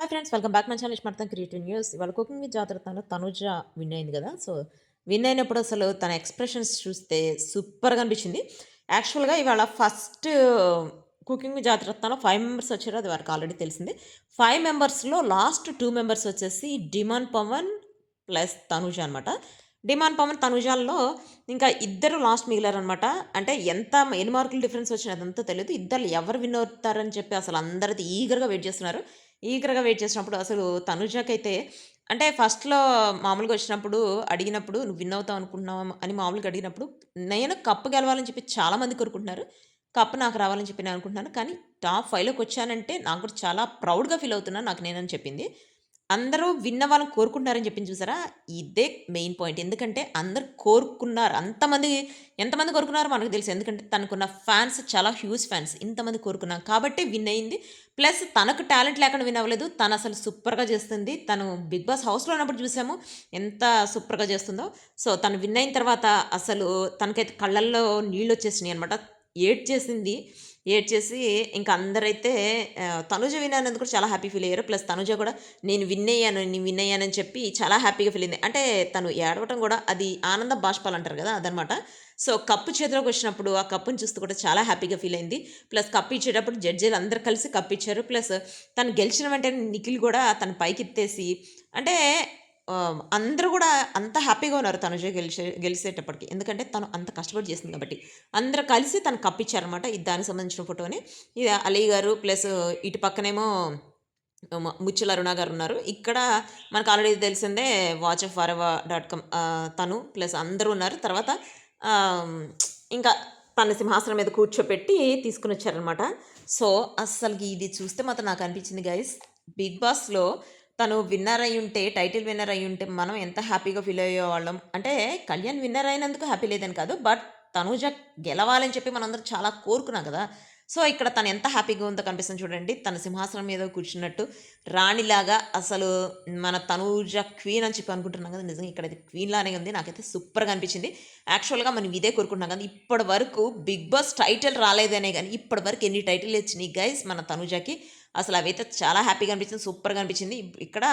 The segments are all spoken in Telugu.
Hi friends, welcome back my channel ఇష్మార్తం క్రియేటివ్ న్యూస్. ఇవాళ కుకింగ్ విత్ జాతరతలో తనుజ విన్ అయింది కదా. సో విన్ అయినప్పుడు అసలు తన ఎక్స్ప్రెషన్స్ చూస్తే సూపర్గా అనిపించింది. యాక్చువల్గా ఇవాళ ఫస్ట్ కుకింగ్ విత్ జాతరత్నాలో 5 మెంబర్స్ వచ్చారు, అది వారికి ఆల్రెడీ తెలిసింది. 5 మెంబర్స్లో లాస్ట్ 2 మెంబర్స్ వచ్చేసి డిమాన్ పవన్ ప్లస్ తనుజ అనమాట. డిమాన్ పవన్ తనుజాల్లో ఇంకా ఇద్దరు లాస్ట్ మిగిలారనమాట. అంటే ఎన్ని మార్కులు డిఫరెన్స్ వచ్చినా అదంతా తెలియదు. ఇద్దరు ఎవరు విన్ అవుతారని చెప్పి అసలు అందరిది ఈగర్గా వెయిట్ చేస్తున్నారు. ఈగర్‌గా వెయిట్ చేసినప్పుడు అసలు తనుజకైతే అంటే ఫస్ట్‌లో మామూలుగా వచ్చినప్పుడు అడిగినప్పుడు "నువ్వు విన్ అవుతావు అనుకుంటున్నావా?" అని మామూలుగా అడిగినప్పుడు, నేను కప్ గెలవాలని చెప్పి చాలామంది కోరుకుంటున్నారు. కప్ నాకు రావాలని చెప్పి నేను అనుకుంటున్నాను. కానీ టాప్ 5లోకి వచ్చానంటే నాకు కూడా చాలా ప్రౌడ్‌గా ఫీల్ అవుతున్నాను నాకు నేనని చెప్పింది. అందరూ విన్ అవ్వాలని కోరుకుంటున్నారని చెప్పింది చూసారా? ఇదే మెయిన్ పాయింట్. ఎందుకంటే అందరూ కోరుకున్నారు. ఎంతమంది కోరుకున్నారో మనకు తెలుసు. ఎందుకంటే తనకున్న ఫ్యాన్స్ చాలా హ్యూజ్ ఫ్యాన్స్. ఇంతమంది కోరుకున్నాం కాబట్టి విన్ అయింది. ప్లస్ తనకు టాలెంట్ లేకుండా విన్ అవ్వలేదు. తను అసలు సూపర్‌గా చేస్తుంది. తను 'బిగ్ బాస్' హౌస్‌లో ఉన్నప్పుడు చూసాము. ఎంత సూపర్‌గా చేస్తుందో. సో, తను విన్ అయిన తర్వాత అసలు తనకైతే కళ్ళల్లో నీళ్లొచ్చేసినాయి అనమాట. ఏడ్చేసింది. ఏడ్చేసి ఇంక అందరైతే తనుజ విన్ అయినందుకు కూడా చాలా హ్యాపీ ఫీల్ అయ్యారు. ప్లస్ తనుజ కూడా నేను విన్ అయ్యానని చెప్పి చాలా హ్యాపీగా ఫీల్ అయింది. అంటే తను ఏడవటం కూడా అది ఆనంద బాష్పాలంటారు కదా! అదనమాట. సో, కప్పు చేతిలోకి వచ్చినప్పుడు ఆ కప్పుని చూస్తూ కూడా చాలా హ్యాపీగా ఫీల్ అయింది. ప్లస్ కప్ ఇచ్చేటప్పుడు జడ్జీలు అందరూ కలిసి కప్ ఇచ్చారు. ప్లస్ తను గెలిచిన వెంటనే నిఖిల్ కూడా తన పైకెత్తేసి అంటే అందరూ గూడా అంత హ్యాపీగా ఉన్నారు తనుజ గెలిసేటప్పటికి. ఎందుకంటే తను అంత కష్టపడి చేసింది కాబట్టి. అందరూ కలిసి తనకు కప్పిచ్చారనమాట. ఇది దానికి సంబంధించిన ఫోటోని. ఇది అలీ గారు ప్లస్ ఇటు పక్కనేమో ముచ్చుల అరుణ గారున్నారు. ఇక్కడ మనకు ఆల్రెడీ తెలిసిందే వాచ్ ఆఫ్ వరవ డాట్ కామ్ తను ప్లస్ అందరూ ఉన్నారు. తర్వాత ఆహ్, ఇంకా తన సింహాసనం మీద కూర్చోపెట్టి తీసుకొనొచ్చారనమాట. సో, అస్సలకి ఇది చూస్తే మాత్రం నాకనిపించింది గైస్, 'బిగ్ బాస్‌లో' తను విన్నర్ అయ్యుంటే, టైటిల్ విన్నర్ అయ్యుంటే మనం ఎంత హ్యాపీగా ఫీల్ అయ్యేవాళ్ళం. అంటే కళ్యాణ్ విన్నర్ అయినందుకు హ్యాపీ లేదని కాదు. బట్ తనూజ గెలవాలని చెప్పి మనందరం చాలా కోరుకున్నాం గదా! సో, ఇక్కడ తను ఎంత హ్యాపీగా ఉందో కనిపిస్తుంది చూడండి. తన సింహాసనం మీద కూర్చున్నట్టు రాణిలాగా అసలు మన తనూజ క్వీన్ అని చెప్పి అనుకుంటున్నాం కదా! నిజంగా ఇక్కడైతే క్వీన్ లానే ఉంది. నాకైతే సూపర్‌గా అనిపించింది. యాక్చువల్‌గా మనం ఇదే కోరుకుంటున్నాం కదా! ఇప్పటి వరకు 'బిగ్ బాస్' టైటిల్ రాలేదనే గాని ఇప్పటి వరకు ఎన్ని టైటిల్ వచ్చినాయి గైస్ మన తనూజకి. అసలు అవైతే చాలా హ్యాపీగా అనిపించింది. సూపర్‌గా అనిపించింది. ఇక్కడ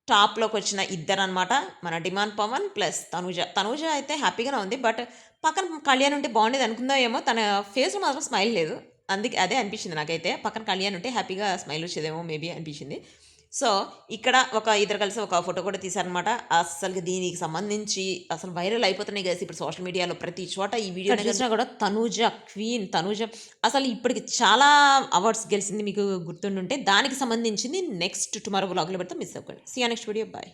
టాప్‌లోకొచ్చిన ఇద్దరనమాట. మన 'డిమాండ్ పవన్' ప్లస్ తనూజ. తనూజ అయితే హ్యాపీగానే ఉంది. బట్ పక్కన కళ్యాణ్ ఉంటే బాగుండేది అనుకుందో ఏమో! తన ఫేస్‌లో మాత్రం స్మైల్ లేదు. అందుకే అదే అనిపించింది నాకైతే. పక్కన కళ్యాణ్ ఉంటే హ్యాపీగా స్మైల్ వచ్చేదేమో మేబీ అనిపించింది. సో, ఇక్కడ ఇద్దరు కలిసి ఒక ఫోటో కూడా తీశారనమాట. అస్సలకి దీనికి సంబంధించి అసలు వైరల్ అయిపోతున్నాయి గైస్ ఇప్పుడు సోషల్ మీడియాలో ప్రతి చోట ఈ వీడియోని చూసినా కూడా తనూజ క్వీన్, తనూజ అసలు ఇప్పటికి చాలా అవార్డ్స్ గెలిసింది మీకు గుర్తుండుంటే. దానికి సంబంధించింది నెక్స్ట్ టుమారో వ్లాగ్‌లో పెడతా, మిస్ అవ్వకండి. See you next video. Bye.